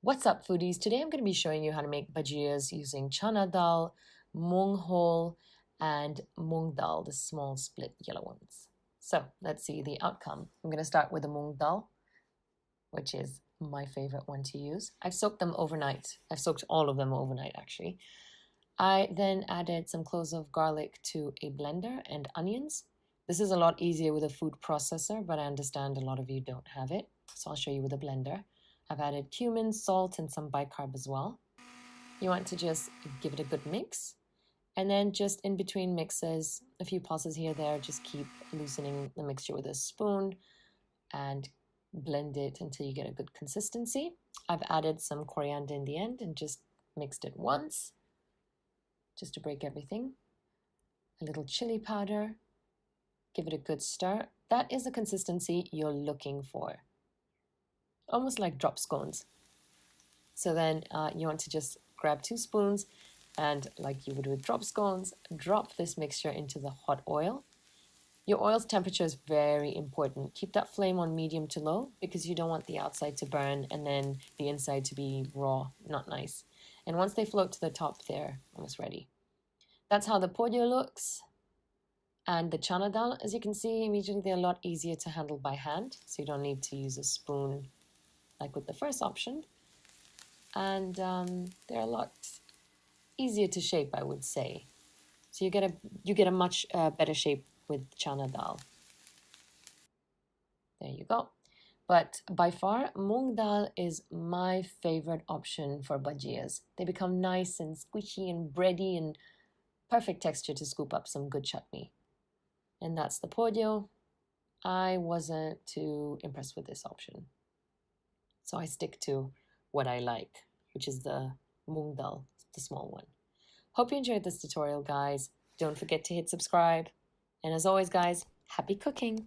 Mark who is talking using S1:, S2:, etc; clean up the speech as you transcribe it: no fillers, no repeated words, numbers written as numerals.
S1: What's up, foodies? Today I'm going to be showing you how to make bhajiyas using chana dal, moong whole, and moong dal, the small split yellow ones. So let's see the outcome. I'm going to start with the moong dal, which is my favorite one to use. I've soaked them overnight. I've soaked all of them overnight, actually. I then added some cloves of garlic to a blender and onions. This is a lot easier with a food processor, but I understand a lot of you don't have it, so I'll show you with a blender. I've added cumin, salt, and some bicarb as well. You want to just give it a good mix. And then just in between mixes, a few pulses here there, just keep loosening the mixture with a spoon and blend it until you get a good consistency. I've added some coriander in the end and just mixed it once, just to break everything. A little chili powder, give it a good stir. That is the consistency you're looking for. Almost like drop scones. So then you want to just grab 2 spoons and, like you would with drop scones, drop this mixture into the hot oil. Your oil's temperature is very important. Keep that flame on medium to low because you don't want the outside to burn and then the inside to be raw, not nice. And once they float to the top, they're almost ready. That's how the pollo looks. And the chana dal, as you can see, immediately they're a lot easier to handle by hand, so you don't need to use a spoon like with the first option. And they're a lot easier to shape, I would say. So you get a much better shape with chana dal. There you go. But by far, moong dal is my favorite option for bhajiyas. They become nice and squishy and bready and perfect texture to scoop up some good chutney. And that's the pollo. I wasn't too impressed with this option, so I stick to what I like, which is the moong dal, the small one. Hope you enjoyed this tutorial, guys. Don't forget to hit subscribe. And as always, guys, happy cooking!